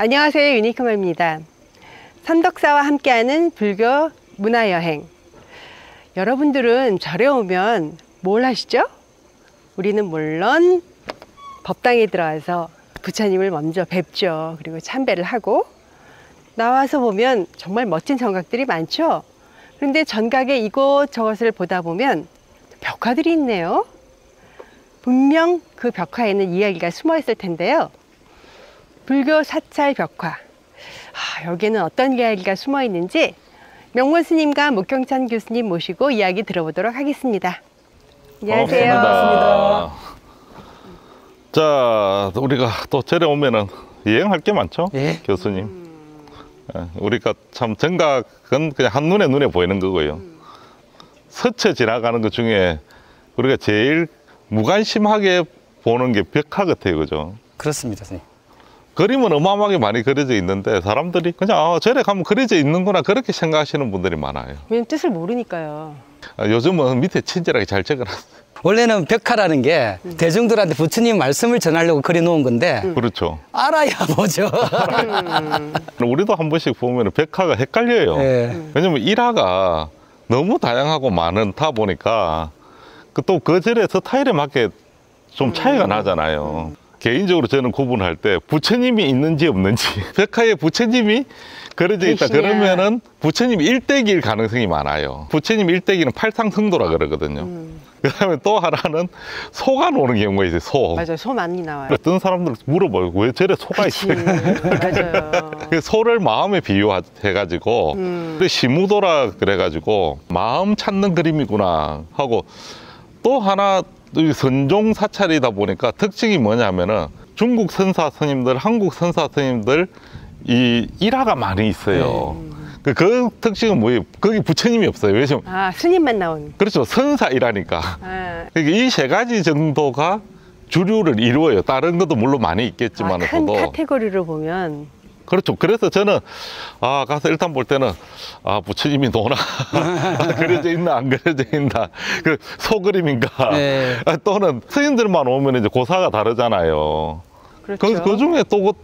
안녕하세요, 유니크맘입니다. 선덕사와 함께하는 불교 문화여행. 여러분들은 절에 오면 뭘 하시죠? 우리는 물론 법당에 들어가서 부처님을 먼저 뵙죠. 그리고 참배를 하고 나와서 보면 정말 멋진 정각들이 많죠. 그런데 전각의 이곳저곳을 보다 보면 벽화들이 있네요. 분명 그 벽화에는 이야기가 숨어 있을 텐데요. 불교 사찰 벽화. 여기에는 어떤 이야기가 숨어 있는지 명문 스님과 목경찬 교수님 모시고 이야기 들어보도록 하겠습니다. 안녕하세요. 반갑습니다. 자, 우리가 또 절에 오면은 여행할 게 많죠? 예. 교수님. 우리가 참 정각은 그냥 한눈에 보이는 거고요. 스쳐 지나가는 것 중에 우리가 제일 무관심하게 보는 게 벽화 같아요, 그죠? 그렇습니다, 선생님. 그림은 어마어마하게 많이 그려져 있는데 사람들이 그냥 절에 가면 그려져 있는구나 그렇게 생각하시는 분들이 많아요. 왜냐면 뜻을 모르니까요. 요즘은 밑에 친절하게 잘 적어놨어요. 원래는 벽화라는 게 대중들한테 부처님 말씀을 전하려고 그려놓은 건데 그렇죠. 알아야 뭐죠. 우리도 한 번씩 보면 벽화가 헷갈려요. 예. 왜냐면 일화가 너무 다양하고 많다 보니까 또 그 절의 스타일에 맞게 좀 차이가 나잖아요. 개인적으로 저는 구분할 때 부처님이 있는지 없는지 벽화에 부처님이 그려져 있다 계시냐. 그러면은 부처님 일대기일 가능성이 많아요. 부처님 일대기는 팔상승도라 그러거든요. 그 다음에 또 하나는 소가 노는 경우가 있어요. 소. 맞아요. 소 많이 나와요. 어떤 사람들 물어봐요. 왜 절에 소가 그치. 있어요? 맞아요. 그 소를 마음에 비유해가지고 시무도라 그래가지고 마음 찾는 그림이구나 하고 또 하나 선종 사찰이다 보니까 특징이 뭐냐면은 중국 선사 스님들, 한국 선사 스님들 이 일화가 많이 있어요. 그 특징은 뭐예요? 거기 부처님이 없어요. 왜냐면 스님만 나오는. 그렇죠. 선사이라니까. 그러니까 이 세 가지 정도가 주류를 이루어요. 다른 것도 물론 많이 있겠지만 큰 카테고리로 보면. 그렇죠. 그래서 저는 가서 일단 볼 때는 부처님이 노나 그려져 있나 안 그려져 있나 그 소그림인가 네. 또는 스님들만 오면 이제 고사가 다르잖아요. 그렇죠. 그 중에 또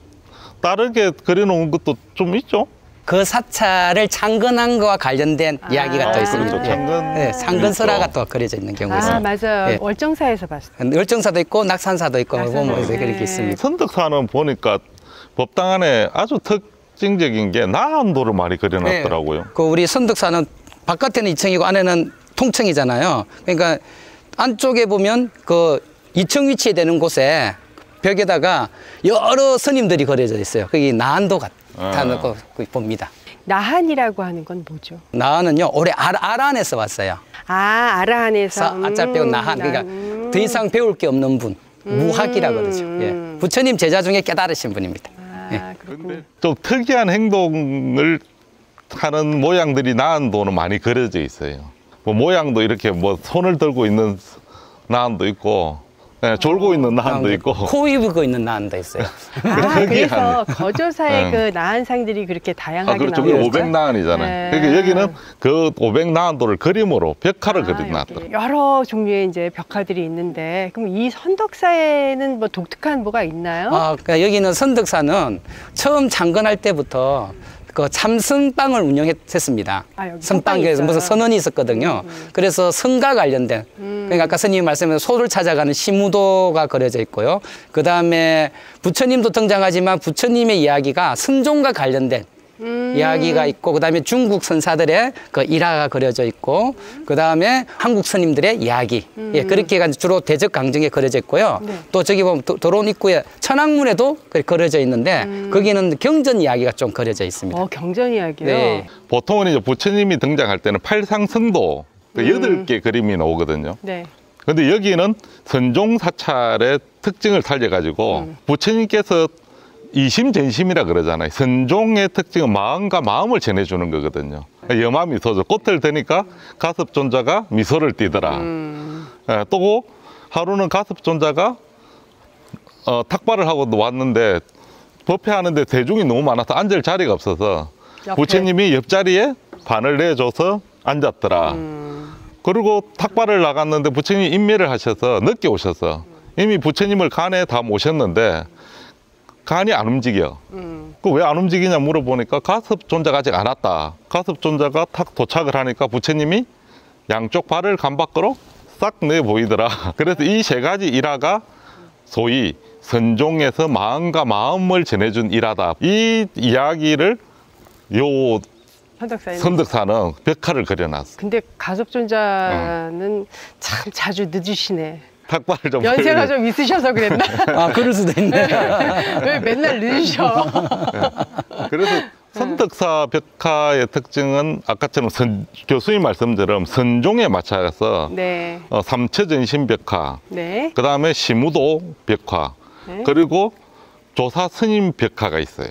다르게 그려놓은 것도 좀 있죠. 그 사찰을 창건한 거와 관련된 이야기가 또 있습니다. 그렇죠. 창건. 네, 창건설화가 또 그려져 있는 경우가 있습니다. 맞아요. 예. 월정사에서 봤어요. 열정사도 있고 낙산사도 있고 낙산사. 그렇게 있습니다. 선덕사는 보니까 법당 안에 아주 특징적인 게 나안도를 많이 그려놨더라고요. 그 우리 선덕사는 바깥에는 2층이고 안에는 통층이잖아요. 그러니까 안쪽에 보면 그 2층 위치되는 곳에 벽에다가 여러 스님들이 그려져 있어요. 거기 나안도 같다는 거 봅니다. 나한이라고 하는 건 뭐죠? 나한은요, 올해 아란에서 왔어요. 아라한에서. 아자 빼고 나한. 그러니까 더 이상 배울 게 없는 분. 무학이라 그러죠. 예. 부처님 제자 중에 깨달으신 분입니다. 그렇군요. 좀 특이한 행동을 하는 모양들이 나안도는 많이 그려져 있어요. 뭐 모양도 이렇게 뭐 손을 들고 있는 나안도 있고, 졸고 있는 나안도 있고. 코 입고 있는 나한도 있어요. 그래서 거조사의 그 나한상들이 그렇게 다양하게 그렇죠. 나오죠. 500나안이잖아요. 그러니까 여기는 그 500나안도를 그림으로 벽화를 그려놨더라고요. 여러 종류의 이제 벽화들이 있는데, 그럼 이 선덕사에는 뭐 독특한 뭐가 있나요? 그러니까 여기는 선덕사는 처음 창건할 때부터 그 참선방을 운영했습니다. 여기 선방에서 무슨 선언이 있었거든요. 그래서 선과 관련된, 그러니까 아까 스님이 말씀하신 소를 찾아가는 시무도가 그려져 있고요. 그 다음에 부처님도 등장하지만 부처님의 이야기가 선종과 관련된 이야기가 있고, 그 다음에 중국 선사들의 그 일화가 그려져 있고, 그 다음에 한국 스님들의 이야기. 예, 그렇게 해가지고 주로 대적 강정에 그려져 있고요. 또 저기 보면 도론 입구에 천왕문에도 그려져 있는데, 거기는 경전 이야기가 좀 그려져 있습니다. 경전 이야기요? 네. 보통은 이제 부처님이 등장할 때는 팔상성도 8개 그림이 나오거든요. 네. 근데 여기는 선종사찰의 특징을 살려가지고 부처님께서 이심전심이라 그러잖아요. 선종의 특징은 마음과 마음을 전해주는 거거든요. 여마 미소죠. 꽃을 드니까 가섭존자가 미소를 띠더라. 또 하루는 가섭존자가 탁발을 하고 왔는데 법회하는데 대중이 너무 많아서 앉을 자리가 없어서 부처님이 옆자리에 반을 내줘서 앉았더라. 그리고 탁발을 나갔는데 부처님이 인매를 하셔서 늦게 오셔서 이미 부처님을 간에 다 모셨는데 간이 안 움직여. 그 왜 안 움직이냐 물어보니까 가습 존자가 아직 안 왔다. 가습 존자가 탁 도착을 하니까 부처님이 양쪽 발을 간 밖으로 싹 내 보이더라. 그래서 이 세 가지 일화가 소위 선종에서 마음과 마음을 전해준 일화다. 이 이야기를 요 선덕사는 벽화를 그려놨어. 근데 가섭존자는 참 자주 늦으시네. 탁발을 좀 연세가 좀 있으셔서 그랬나? 아, 그럴 수도 있네. 왜 맨날 늦으셔? 그래서 선덕사 벽화의 특징은 아까처럼 교수님 말씀처럼 선종에 맞춰서 네. 삼처전신 벽화, 네. 그 다음에 시무도 벽화, 네. 그리고 조사 스님 벽화가 있어요.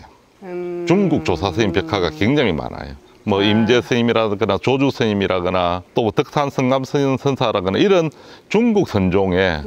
중국 조사 스님 벽화가 굉장히 많아요. 뭐 임재 스님이라거나 조주 스님이라거나 또 덕산 성감 스님 선사라거나 이런 중국 선종에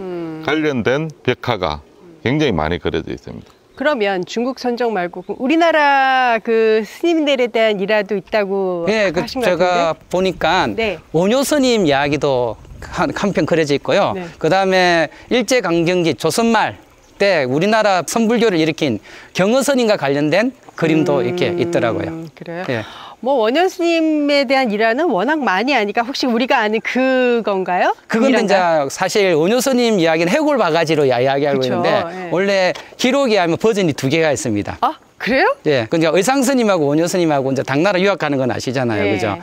관련된 벽화가 굉장히 많이 그려져 있습니다. 그러면 중국 선종 말고 우리나라 그 스님들에 대한 일화도 있다고 네, 하신 것 제가 같은데? 보니까 네. 원효 스님 이야기도 한 편 그려져 있고요. 네. 그다음에 일제강점기 조선말 때 우리나라 선불교를 일으킨 경허 스님과 관련된 그림도 이렇게 있더라고요. 그래요? 예. 뭐 원효 스님에 대한 일화는 워낙 많이 아니까 혹시 우리가 아는 그건가요? 그건 이제 일화인가요? 사실 원효 스님 이야기는 해골 바가지로 이야기하고 그쵸, 있는데 예. 원래 기록에 하면 버전이 2개가 있습니다. 아 그래요? 예, 그러니까 의상 스님하고 원효 스님하고 이제 당나라 유학하는 건 아시잖아요, 네. 그죠?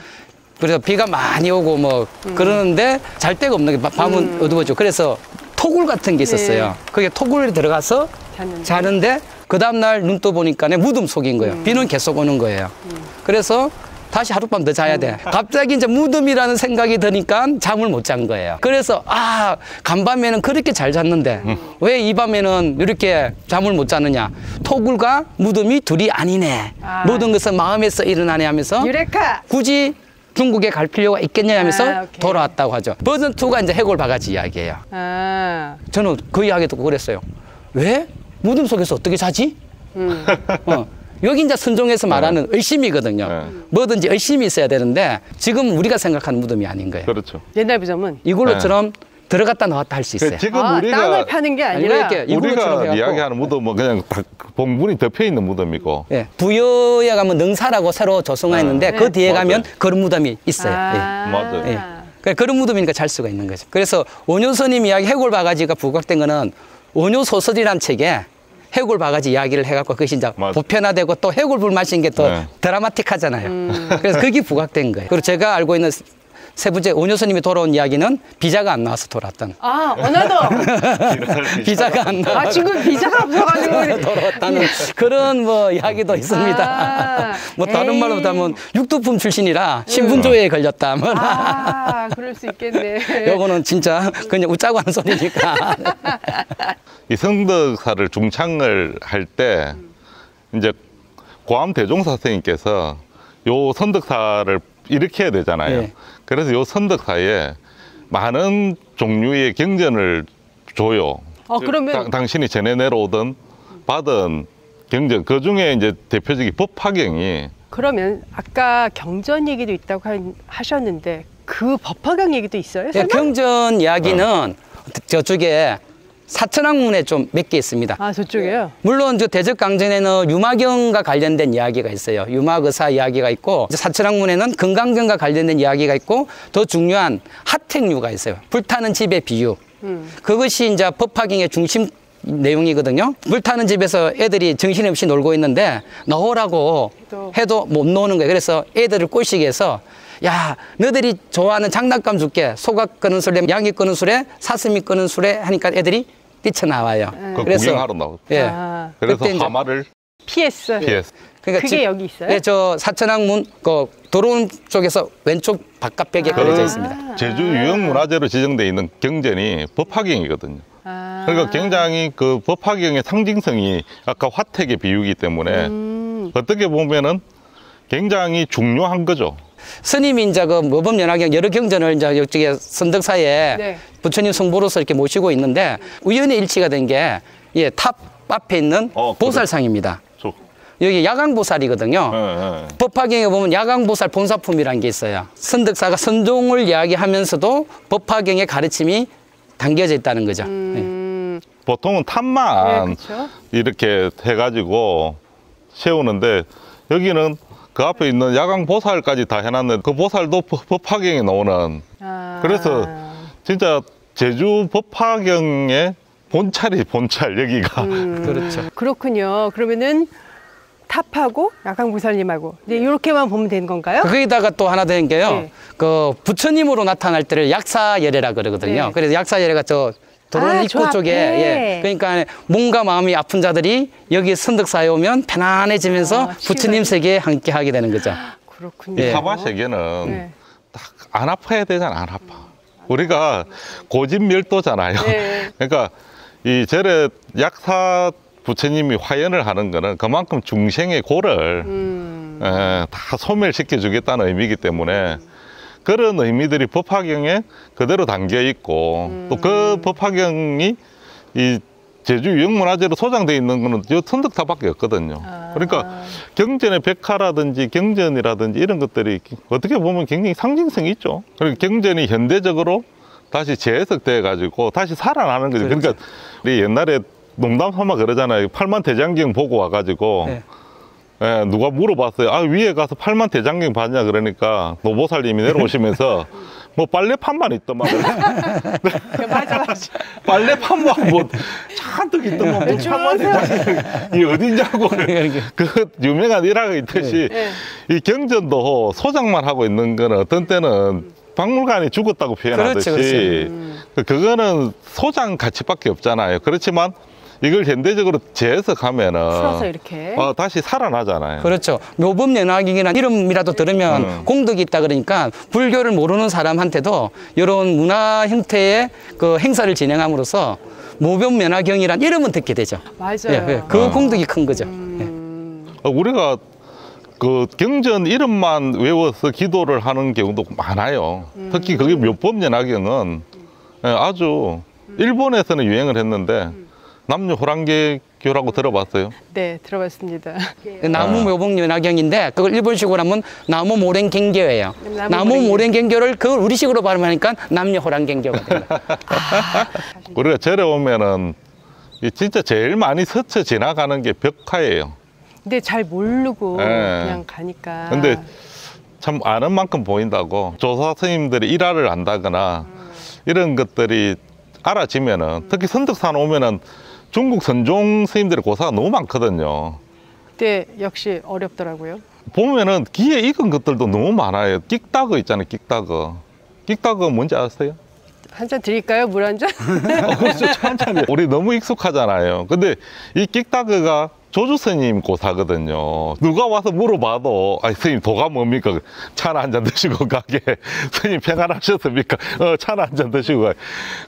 그래서 비가 많이 오고 뭐 그러는데 잘 데가 없는 게 밤은 어두워져. 그래서 토굴 같은 게 있었어요. 네. 그게 토굴에 들어가서 자는데 그 다음날 눈 떠 보니까 무덤 속인 거예요. 비는 계속 오는 거예요. 그래서 다시 하룻밤 더 자야 돼. 갑자기 이제 무덤이라는 생각이 드니까 잠을 못 잔 거예요. 그래서 아, 간밤에는 그렇게 잘 잤는데 왜 이 밤에는 이렇게 잠을 못 자느냐. 토굴과 무덤이 둘이 아니네. 모든 것은 마음에서 일어나네 하면서 유레카! 굳이 중국에 갈 필요가 있겠냐 하면서 오케이. 돌아왔다고 하죠. 버전 2가 이제 해골 바가지 이야기예요. 아, 저는 그 이야기 듣고 그랬어요. 왜? 무덤 속에서 어떻게 자지? 여기 이제 선종에서 말하는 의심이거든요. 네. 뭐든지 의심이 있어야 되는데 지금 우리가 생각하는 무덤이 아닌 거예요. 그렇죠. 옛날 부점은 이걸로처럼 들어갔다 나왔다 할 수 있어요. 지금 땅을 우리가 파는 게 아니라 이렇게 이걸로처럼 우리가 해갖고. 이야기하는 무덤은 그냥 다 봉분이 덮여 있는 무덤이고 예, 부여에 가면 능사라고 새로 조성했는데 그 뒤에 맞아요. 가면 그런 무덤이 있어요. 예. 맞아요. 예. 그러니까 그런 무덤이니까 잘 수가 있는 거죠. 그래서 원효 스님 이야기 해골 바가지가 부각된 거는 원효 소설이란 책에 해골 바가지 이야기를 해갖고 그것이 이제 맞아요. 보편화되고 또 해골 불 마신 게 또 네. 드라마틱하잖아요. 그래서 그게 부각된 거예요. 그리고 제가 알고 있는 세 번째 원효 스님이 돌아온 이야기는 비자가 안 나와서 돌아왔다는. 아, 어나더! 비자가 안 나와. 아, 지금 비자가 없어가지고. 돌아왔다는 그런 뭐 이야기도 있습니다. 아, 뭐 다른 에이. 말로 하면 육두품 출신이라 신분조회에 걸렸다. 뭐. 아, 그럴 수 있겠네. 요거는 진짜 그냥 웃자고 하는 소리니까. 이 성덕사를 중창을 할 때 이제 고암 대종사 선생님께서 요 선덕사를 일으켜야 되잖아요. 네. 그래서 요 선덕사에 많은 종류의 경전을 줘요. 그러면 당신이 전해 내려오던 받은 경전 그 중에 이제 대표적인 법화경이 그러면 아까 경전 얘기도 있다고 하셨는데 그 법화경 얘기도 있어요? 예, 설마? 경전 이야기는 저쪽에 사천왕문에 좀 몇 개 있습니다. 아, 저쪽에요? 물론 저 대적강전에는 유마경과 관련된 이야기가 있어요. 유마의사 이야기가 있고 사천왕문에는 건강경과 관련된 이야기가 있고 더 중요한 하택류가 있어요. 불타는 집의 비유. 그것이 이제 법화경의 중심 내용이거든요. 불타는 집에서 애들이 정신없이 놀고 있는데 나오라고 해도 못 노는 거예요. 그래서 애들을 꼬시게 해서 야, 너희들이 좋아하는 장난감 줄게. 소가 끄는 술에, 양이 끄는 술에, 사슴이 끄는 술에 하니까 애들이 뛰쳐나와요. 그 구경하러 나오고. 예. 아, 그래서 그때 이제 화마를 PS. 피했어. 그러니까 그게 여기 있어요? 예, 저 사천왕문 그 도로 쪽에서 왼쪽 바깥벽에 그려져 있습니다. 제주 유형문화재로 지정돼 있는 경전이 법화경이거든요. 아. 그러니까 굉장히 그 법화경의 상징성이 아까 화택의 비유이기 때문에 어떻게 보면은 굉장히 중요한 거죠. 스님이 이제 그 모범연화경 여러 경전을 이제 이쪽에 선덕사에 네. 부처님 성보로서 이렇게 모시고 있는데 우연히 일치가 된 게 예, 탑 앞에 있는 보살상입니다. 여기 야광보살이거든요. 네. 법화경에 보면 야광보살 본사품이라는 게 있어요. 선덕사가 선종을 이야기하면서도 법화경의 가르침이 담겨져 있다는 거죠. 예. 보통은 네, 탑만 그렇죠. 이렇게 해가지고 세우는데 여기는 그 앞에 있는 야광 보살까지 다 해놨는데 그 보살도 법화경에 나오는 아. 그래서 진짜 제주 법화경의 본찰 여기가 그렇죠. 그렇군요. 그러면은 탑하고 야광보살님하고 이제 이렇게만 보면 되는 건가요? 거기다가 또 하나 되는 게요. 네. 그 부처님으로 나타날 때를 약사예례라 그러거든요. 네. 그래서 약사예례가 저 도론 아, 입구 저 쪽에 앞에. 그러니까 몸과 마음이 아픈 자들이 여기 선덕사에 오면 편안해지면서 아, 부처님 치유가- 세계에 함께 하게 되는 거죠. 그렇군요. 예. 사바 세계는 네. 딱 안 아파야 되잖아. 안 아파. 우리가 고진멸도잖아요. 네. 그러니까 이 절에 약사 부처님이 화연을 하는 거는 그만큼 중생의 고를 다 소멸시켜 주겠다는 의미이기 때문에 그런 의미들이 법화경에 그대로 담겨 있고 또 그 법화경이 이 제주 유형문화재로 소장되어 있는 거는 요 선덕탑밖에 없거든요. 그러니까 경전의 백화라든지 경전이라든지 이런 것들이 어떻게 보면 굉장히 상징성이 있죠. 그리고 경전이 현대적으로 다시 재해석돼 가지고 다시 살아나는 거죠. 그러니까 우리 옛날에 농담 삼아 그러잖아요. 팔만 대장경 보고 와가지고 네. 예, 누가 물어봤어요. 아, 위에 가서 팔만 대장경 봤냐 그러니까 노보살님이 내려오시면서 뭐 빨래판만 있더만 맞아. 빨래판만 뭐 잔뜩 있더만 뭐 팔만 대장경이 어디냐고 그 유명한 일화가 있듯이 네. 이 경전도 소장만 하고 있는 거는 어떤 때는 박물관이 죽었다고 표현하듯이 그렇죠. 그거는 소장 가치밖에 없잖아요. 그렇지만 이걸 현대적으로 재해석하면은 풀어서 이렇게. 다시 살아나잖아요. 그렇죠. 묘법연화경이라는 이름이라도 들으면 공덕이 있다 그러니까 불교를 모르는 사람한테도 이런 문화 형태의 그 행사를 진행함으로써 묘법연화경이라는 이름은 듣게 되죠. 맞아요. 그 공덕이 큰 거죠. 우리가 그 경전 이름만 외워서 기도를 하는 경우도 많아요. 특히 그게 묘법연화경은 아주 일본에서는 유행을 했는데 남녀 호랑개교라고 들어봤어요? 네, 들어봤습니다. 나무 묘법연화경인데 그걸 일본식으로 하면 나무 모랭갱교예요. 나무 나무 모랭갱교를 그걸 우리식으로 발음하니까 남녀 호랑갱교가 됩니다. 우리가 절에 오면은 이 진짜 제일 많이 스쳐 지나가는 게 벽화예요. 근데 잘 모르고 네. 그냥 가니까. 근데 참 아는 만큼 보인다고 조사 스님들이 일화를 안다거나 이런 것들이 알아지면은 특히 선덕산 오면은 중국 선종 스님들의 고사가 너무 많거든요. 그때 역시 어렵더라고요. 보면은 귀에 익은 것들도 너무 많아요. 끽다거 있잖아요. 끽다거. 끽다거 뭔지 아세요? 한 잔 드릴까요? 물 한 잔? 그렇죠. 천천히. 우리 너무 익숙하잖아요. 근데 이 끽다거가 조주 스님 고사거든요. 누가 와서 물어봐도 아니 스님 도가 뭡니까? 차나 한 잔 드시고 가게. 스님 평안하셨습니까? 차나 한 잔 드시고 가게.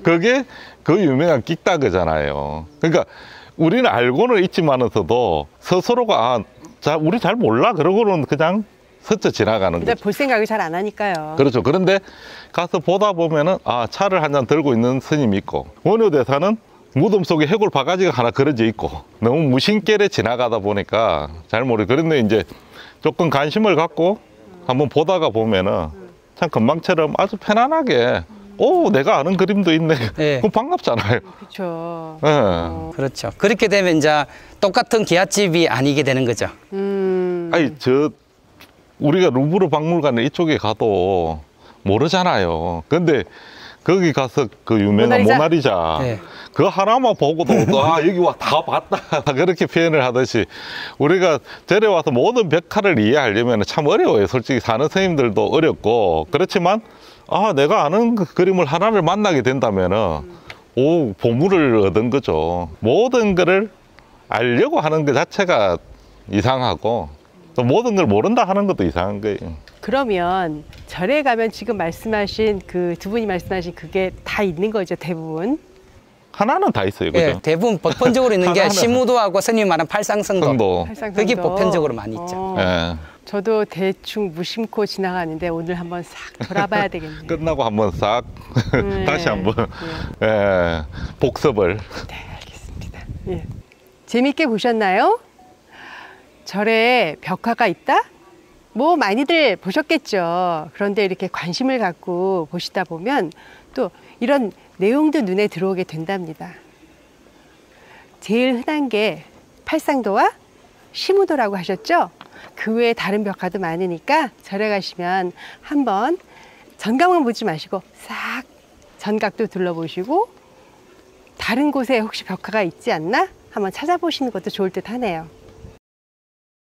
그게 그 유명한 끽다거잖아요. 그러니까 우리는 알고는 있지만서도 스스로가 우리 잘 몰라 그러고는 그냥 스쳐 지나가는 근데 거죠. 볼 생각을 잘 안 하니까요. 그렇죠. 그런데 가서 보다 보면은 차를 한 잔 들고 있는 스님이 있고 원효대사는 무덤 속에 해골 바가지가 하나 그려져 있고 너무 무심결에 지나가다 보니까 잘 모르겠어요. 그런데 이제 조금 관심을 갖고 한번 보다가 보면은 참 금방처럼 아주 편안하게 내가 아는 그림도 있네. 네. 그럼 반갑잖아요. 그렇죠. 예. 그렇죠. 그렇게 되면 이제 똑같은 기아집이 아니게 되는 거죠. 아니 우리가 루브르 박물관에 이쪽에 가도 모르잖아요. 근데 거기 가서 그 유명한 모나리자 네. 그거 하나만 보고도 여기 와 다 봤다 그렇게 표현을 하듯이 우리가 절에 와서 모든 벽화를 이해하려면 참 어려워요. 솔직히 사는 스님들도 어렵고 그렇지만 내가 아는 그 그림을 하나를 만나게 된다면은 보물을 얻은 거죠. 모든 거를 알려고 하는 것 자체가 이상하고 또 모든 걸 모른다 하는 것도 이상한 거예요. 그러면 절에 가면 지금 말씀하신 그 두 분이 말씀하신 그게 다 있는 거죠, 대부분? 하나는 다 있어요. 그죠? 예, 대부분 보편적으로 있는 게 하나는. 시무도하고 스님이 말한 팔상성도. 성도. 팔상성도. 그게 보편적으로 많이 있죠. 예. 저도 대충 무심코 지나가는데 오늘 한번 싹 돌아봐야 되겠네요. 끝나고 한번 싹 다시 한번 복습을. 네, 알겠습니다. 예. 재밌게 보셨나요? 절에 벽화가 있다? 뭐 많이들 보셨겠죠. 그런데 이렇게 관심을 갖고 보시다 보면 또 이런 내용도 눈에 들어오게 된답니다. 제일 흔한 게 팔상도와 시무도라고 하셨죠? 그 외에 다른 벽화도 많으니까 절에 가시면 한번 전각만 보지 마시고 싹 전각도 둘러보시고 다른 곳에 혹시 벽화가 있지 않나 한번 찾아보시는 것도 좋을 듯 하네요.